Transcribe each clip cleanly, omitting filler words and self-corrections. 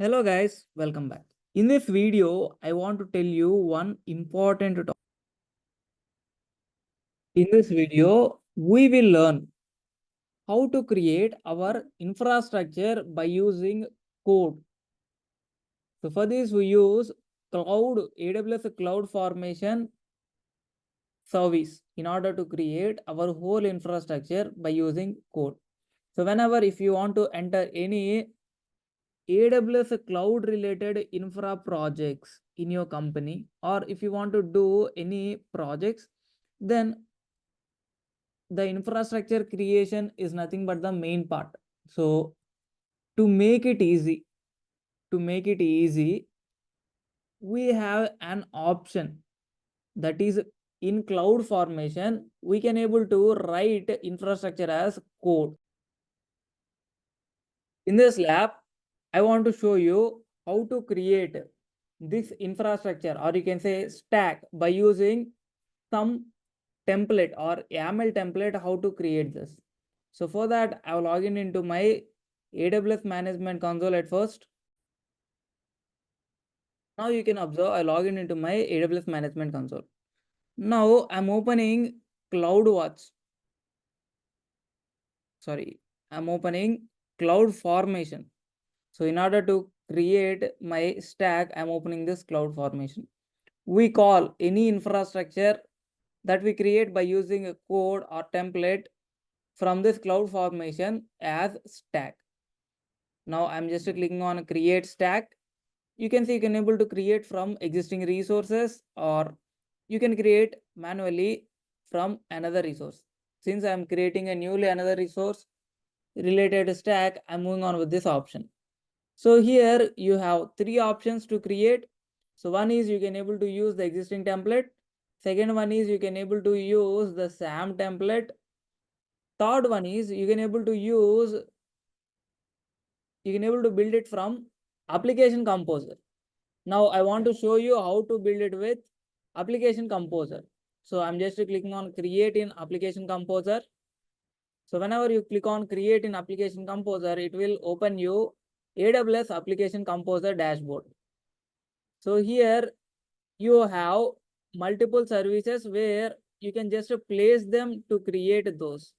Hello guys, welcome back. In this video, I want to tell you one important topic. In this video, we will learn how to create our infrastructure by using code. So for this, we use AWS CloudFormation service in order to create our whole infrastructure by using code. So whenever if you want to enter any AWS cloud related infra projects in your company, or if you want to do any projects, then the infrastructure creation is nothing but the main part. So to make it easy, we have an option that is in CloudFormation, we can able to write infrastructure as code. In this lab, I want to show you how to create this infrastructure, or you can say stack, by using some template or YAML template, how to create this. So for that, I will log in into my AWS management console at first. Now you can observe I log in into my AWS management console. Now I'm opening CloudWatch. I'm opening CloudFormation. So in order to create my stack, I'm opening this CloudFormation. We call any infrastructure that we create by using a code or template from this CloudFormation as stack. Now I'm just clicking on create stack. You can see you can able to create from existing resources, or you can create manually from another resource. Since I'm creating a newly another resource related stack, I'm moving on with this option. So here you have three options to create. So one is you can able to use the existing template. Second one is you can able to use the SAM template. Third one is you can able to build it from application composer. Now I want to show you how to build it with application composer. So I'm just clicking on create in application composer. So whenever you click on create in application composer, it will open you AWS application composer dashboard. So here you have multiple services where you can just place them to create those.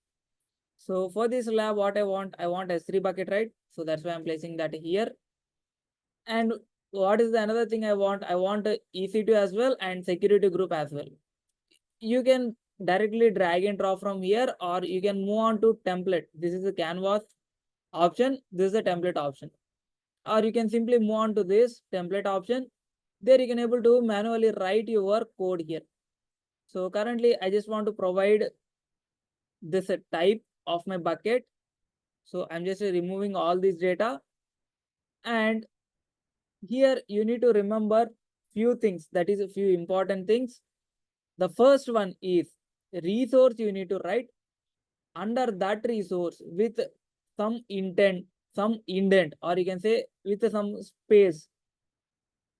So for this lab, what I want S3 bucket, right? So that's why I'm placing that here. And what is the another thing I want? I want EC2 as well and security group as well. You can directly drag and drop from here, or you can move on to template. This is the canvas option. This is the template option. Or you can simply move on to this template option. There you can able to manually write your code here. So currently I just want to provide this type of my bucket. So I'm just removing all this data. And here you need to remember few things, that is a few important things. The first one is resource you need to write under that resource with some intent, some indent, or you can say with some space.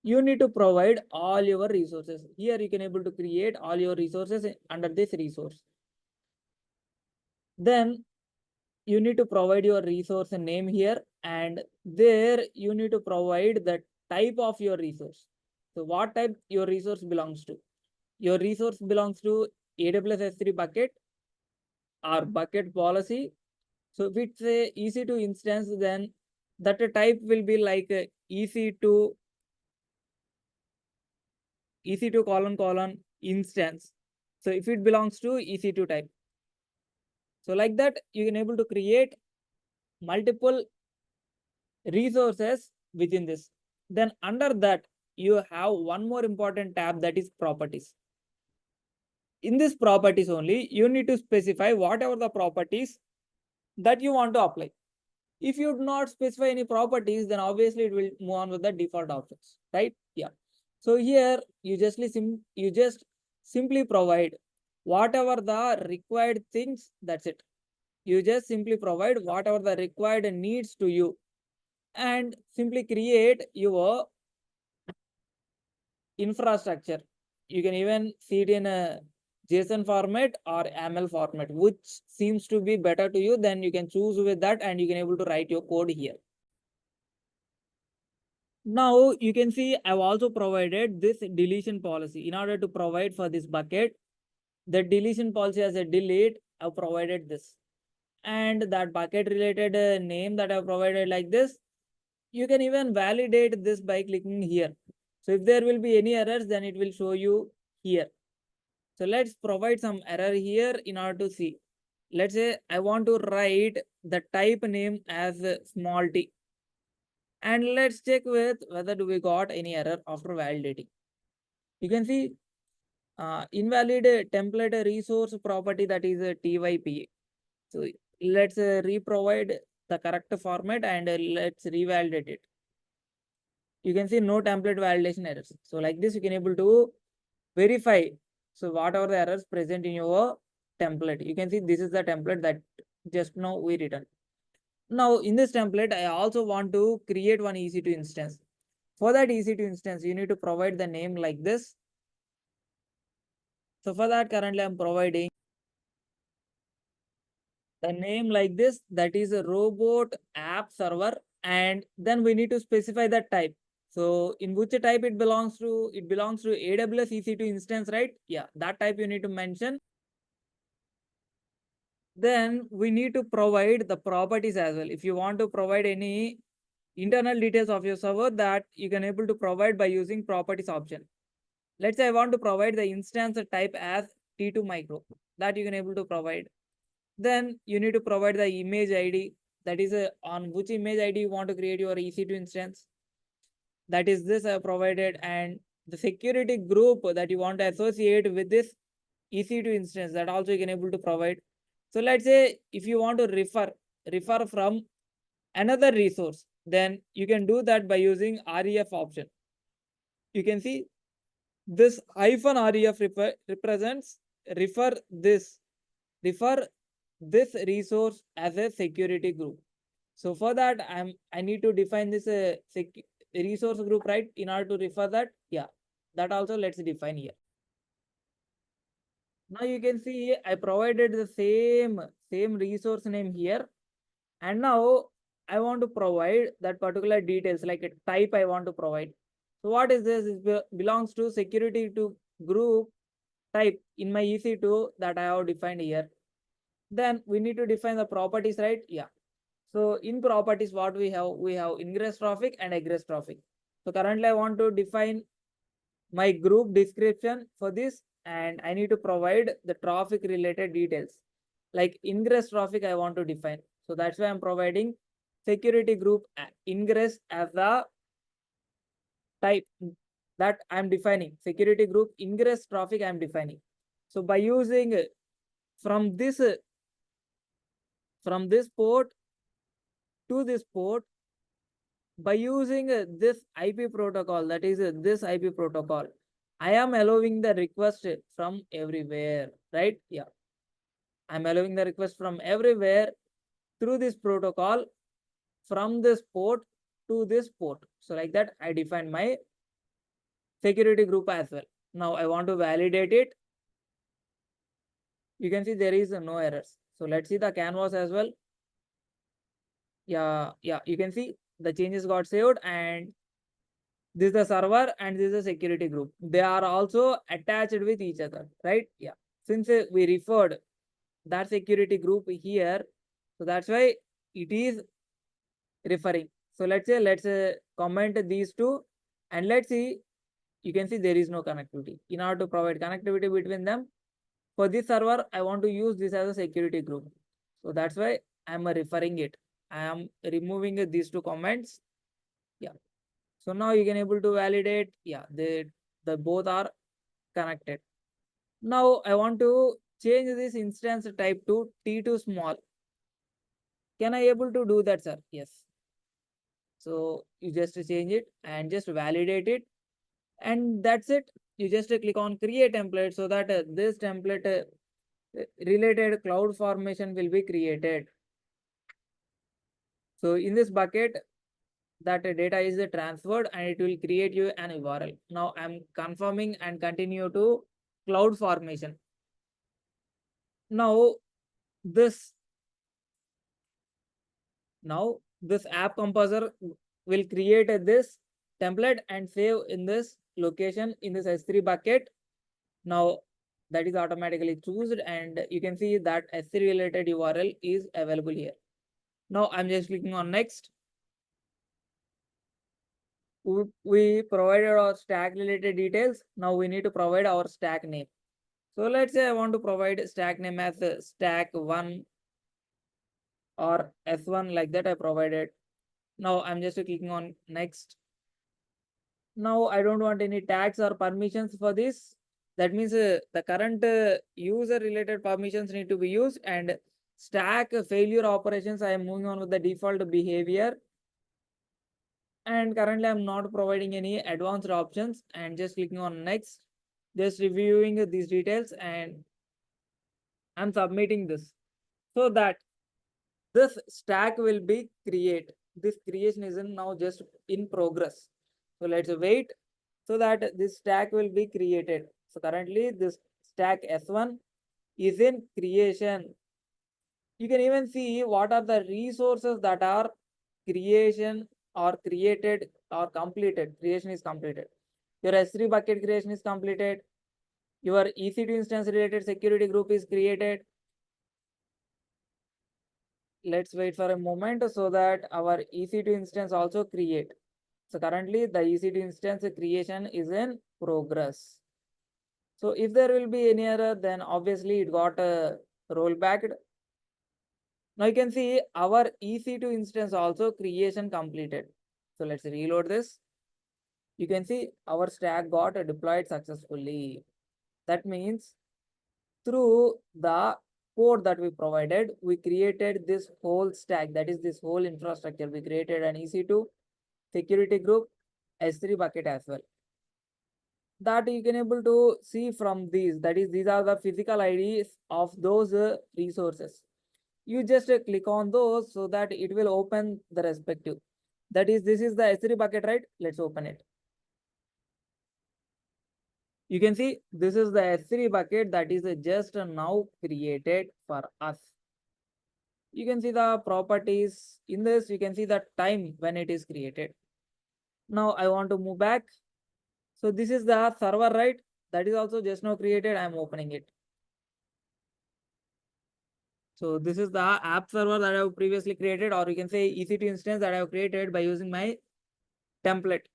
You need to provide all your resources. Here you can able to create all your resources under this resource. Then you need to provide your resource name here, and there you need to provide the type of your resource. So what type your resource belongs to? Your resource belongs to AWS S3 bucket or bucket policy. So if it's a EC2 instance, then that type will be like a EC2 colon instance. So if it belongs to EC2 type. So like that, you can able to create multiple resources within this. Then under that, you have one more important tab, that is properties. In this properties only, you need to specify whatever the properties that you want to apply. If you do not specify any properties, then obviously it will move on with the default options, right? Yeah. So here you just simply provide whatever the required things. That's it. You just simply provide whatever the required needs to you, and simply create your infrastructure. You can even see it in a JSON format or YAML format, which seems to be better to you. Then you can choose with that, and you can able to write your code here. Now you can see I've also provided this deletion policy. In order to provide for this bucket, the deletion policy as a delete, I've provided this. And that bucket related name that I've provided like this, you can even validate this by clicking here. So if there will be any errors, then it will show you here. So let's provide some error here in order to see. Let's say I want to write the type name as small t. And let's check with whether do we got any error after validating. You can see invalid template resource property, that is a TYP. So let's reprovide the correct format and let's revalidate it. You can see no template validation errors. So like this, you can able to verify. So what are the errors present in your template? You can see this is the template that just now we written. Now in this template, I also want to create one EC2 instance. For that EC2 instance, you need to provide the name like this. So for that, currently I'm providing the name like this, that is a robot app server, and then we need to specify the type. So in which type it belongs to? It belongs to AWS EC2 instance, right? Yeah, that type you need to mention. Then we need to provide the properties as well. If you want to provide any internal details of your server, that you can able to provide by using properties option. Let's say I want to provide the instance type as T2 micro, that you can able to provide. Then you need to provide the image ID, that is on which image ID you want to create your EC2 instance. That is this provided, and the security group that you want to associate with this EC2 instance, that also you can able to provide. So let's say if you want to refer from another resource, then you can do that by using ref option. You can see this hyphen ref represents refer refer this resource as a security group. So for that, I need to define this resource group, right? In order to refer that, yeah, that also let's define here. Now you can see I provided the same resource name here, and now I want to provide that particular details like a type I want to provide. So what is this? It belongs to security to group type in my EC2 that I have defined here. Then we need to define the properties, right? Yeah. So in properties, what we have ingress traffic and egress traffic. So currently I want to define my group description for this, and I need to provide the traffic related details. Like ingress traffic I want to define. So that's why I'm providing security group ingress as the type that I'm defining. Security group ingress traffic I'm defining. So by using from this port to this port, by using this IP protocol, that is this IP protocol, I am allowing the request from everywhere, right? Yeah, I'm allowing the request from everywhere through this protocol from this port to this port. So like that, I define my security group as well. Now I want to validate it. You can see there is no errors. So let's see the canvas as well. Yeah, you can see the changes got saved, and this is the server and this is the security group. They are also attached with each other, right? Yeah. Since we referred that security group here, so that's why it is referring. So let's say let's comment these two, and let's see. You can see there is no connectivity. In order to provide connectivity between them, for this server, I want to use this as a security group. So that's why I'm referring it. I am removing these two comments. Yeah. So now you can able to validate. Yeah, the both are connected. Now I want to change this instance type to T2 small. Can I able to do that, sir? Yes. So you just change it and just validate it, and that's it. You just click on create template so that this template related CloudFormation will be created. So in this bucket, that data is transferred and it will create you an URL. Now I'm confirming and continue to CloudFormation. Now this this app composer will create this template and save in this location in this S3 bucket. Now that is automatically chosen, and you can see that S3 related URL is available here. Now I'm just clicking on next. We provided our stack related details. Now we need to provide our stack name. So let's say I want to provide stack name as stack1 or S1, like that I provided. Now I'm just clicking on next. Now I don't want any tags or permissions for this. That means the current user related permissions need to be used, and stack failure operations I am moving on with the default behavior. And currently I'm not providing any advanced options, and just clicking on next, just reviewing these details, and I'm submitting this so that this stack will be create. This creation is now just in progress. So let's wait so that this stack will be created. So currently this stack S1 is in creation. You can even see what are the resources that are creation or created or completed. Creation is completed. Your S3 bucket creation is completed. Your EC2 instance related security group is created. Let's wait for a moment so that our EC2 instance also create. So currently the EC2 instance creation is in progress. So if there will be any error, then obviously it got rollbacked. Now you can see our EC2 instance also creation completed. So let's reload this. You can see our stack got deployed successfully. That means through the code that we provided, we created this whole stack, that is this whole infrastructure. We created an EC2 security group, S3 bucket as well. That you can able to see from these, that is these are the physical IDs of those resources. You just click on those so that it will open the respective. That is, this is the S3 bucket, right? Let's open it. You can see this is the S3 bucket that is just now created for us. You can see the properties in this. You can see the time when it is created. Now I want to move back. So this is the server, right? That is also just now created. I'm opening it. So this is the app server that I have previously created, or you can say EC2 instance that I have created by using my template.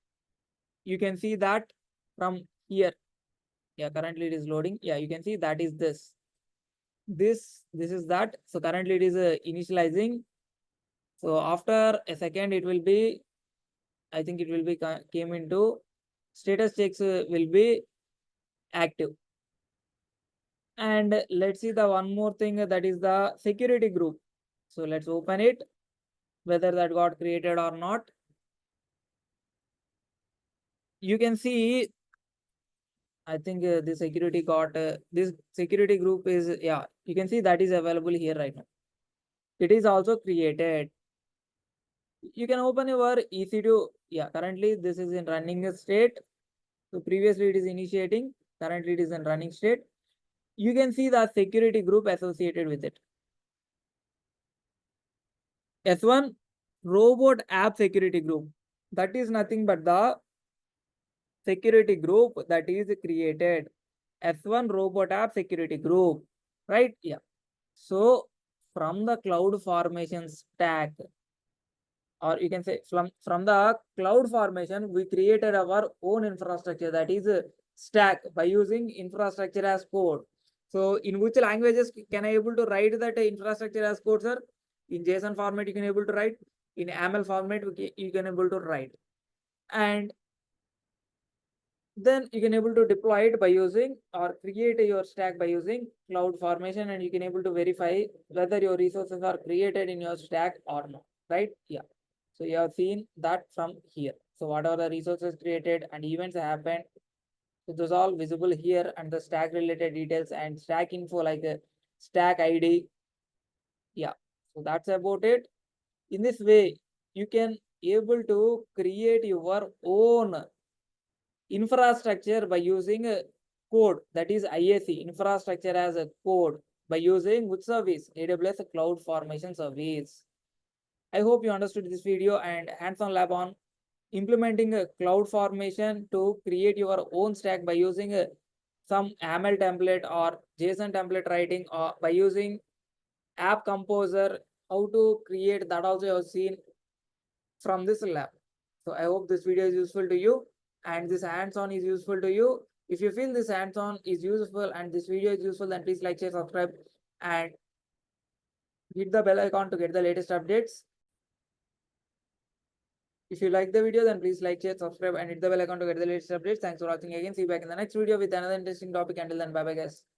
You can see that from here. Yeah, currently it is loading. Yeah, you can see that is this. This is that. So currently it is initializing. So after a second, it will be, I think it will be came into status checks will be active. And let's see the one more thing, that is the security group. So let's open it, whether that got created or not. You can see, I think the security got this security group is, yeah, you can see that is available here right now. It is also created. You can open your EC2. Yeah, currently this is in running state. So previously it is initiating. Currently it is in running state. You can see the security group associated with it. S1 robot app security group. That is nothing but the security group that is created. S1 robot app security group, right? Yeah. So from the CloudFormation stack, or you can say from the CloudFormation, we created our own infrastructure, that is stack, by using infrastructure as code. So in which languages can I able to write that infrastructure as code, sir? In JSON format you can able to write, in YAML format you can able to write, and then you can able to deploy it by using, or create your stack by using CloudFormation, and you can able to verify whether your resources are created in your stack or not, right? Yeah. So you have seen that from here. So what are the resources created and events happened? So those all visible here, and the stack related details and stack info like a stack ID. Yeah. So that's about it. In this way, you can able to create your own infrastructure by using a code, that is IAC, infrastructure as a code, by using which service? AWS CloudFormation service. I hope you understood this video, and hands-on lab on implementing a CloudFormation to create your own stack by using some YAML template or JSON template writing, or by using app composer, how to create that also you have seen from this lab. So I hope this video is useful to you and this hands-on is useful to you. If you feel this hands-on is useful and this video is useful, then please like, share, subscribe and hit the bell icon to get the latest updates. If you like the video, then please like, share, subscribe and hit the bell icon to get the latest updates. Thanks for watching again. See you back in the next video with another interesting topic. Until then, bye bye guys.